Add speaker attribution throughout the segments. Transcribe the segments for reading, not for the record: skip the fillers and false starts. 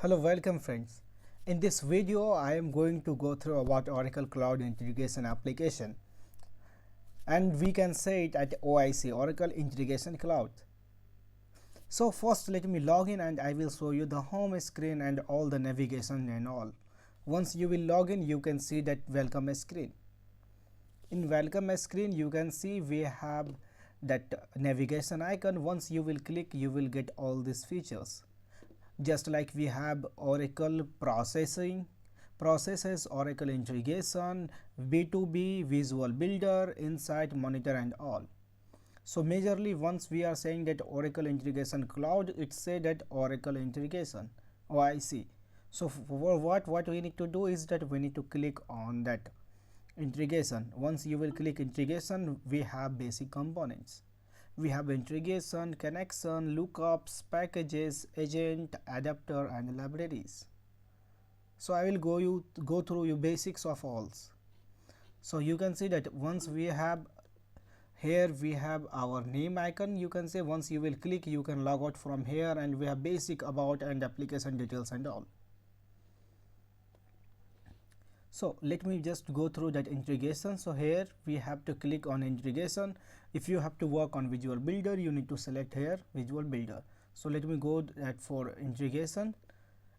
Speaker 1: Hello, welcome friends. In this video I am going to go through about Oracle Cloud Integration application, and we can say it at OIC, Oracle Integration Cloud. So first let me log in and I will show you the home screen and all the navigation and all. Once you will log in, you can see that welcome screen. In welcome screen you can see we have that navigation icon. Once you will click, you will get all these features. Just like we have Oracle processes, Oracle integration, B2B, visual builder, insight, monitor and all. So majorly once we are saying that Oracle integration cloud, it say that Oracle integration OIC. So for what we need to do is that we need to click on that integration. Once you will click integration, we have basic components. We have integration, connection, lookups, packages, agent, adapter and libraries. So I will go through you basics of all. So you can see that once we have here we have our name icon. You can say once you will click, you can log out from here, and we have basic about and application details and all. So let me just go through that integration. So here we have to click on integration. If you have to work on visual builder, you need to select here visual builder. So let me go that for integration,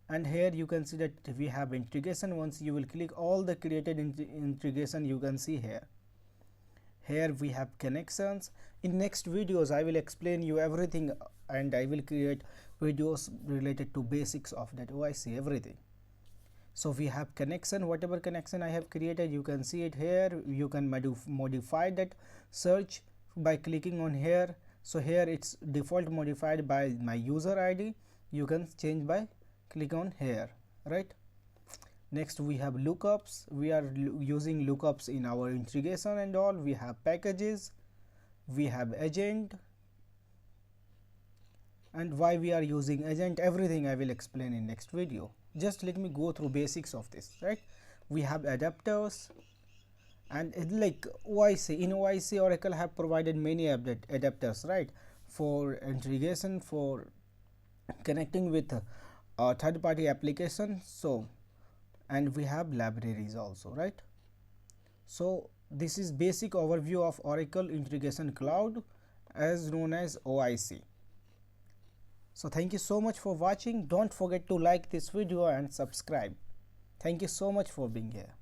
Speaker 1: and here you can see that we have integration. Once you will click, all the created integration you can see here. Here we have connections. In next videos I will explain you everything, and I will create videos related to basics of that OIC, everything. So we have connection, whatever connection I have created, you can see it here. You can modify that search by clicking on here. So here it's default modified by my user ID. You can change by click on here, right? Next we have lookups. We are using lookups in our integration and all. We have packages, we have agent, and why we are using agent, everything I will explain in next video. Just let me go through basics of this, right? We have adapters, and like OIC, in OIC Oracle have provided many adapters, right, for integration, for connecting with third-party application. So and we have libraries also, right? So this is basic overview of Oracle Integration Cloud, as known as OIC. So thank you so much for watching. Don't forget to like this video and subscribe. Thank you so much for being here.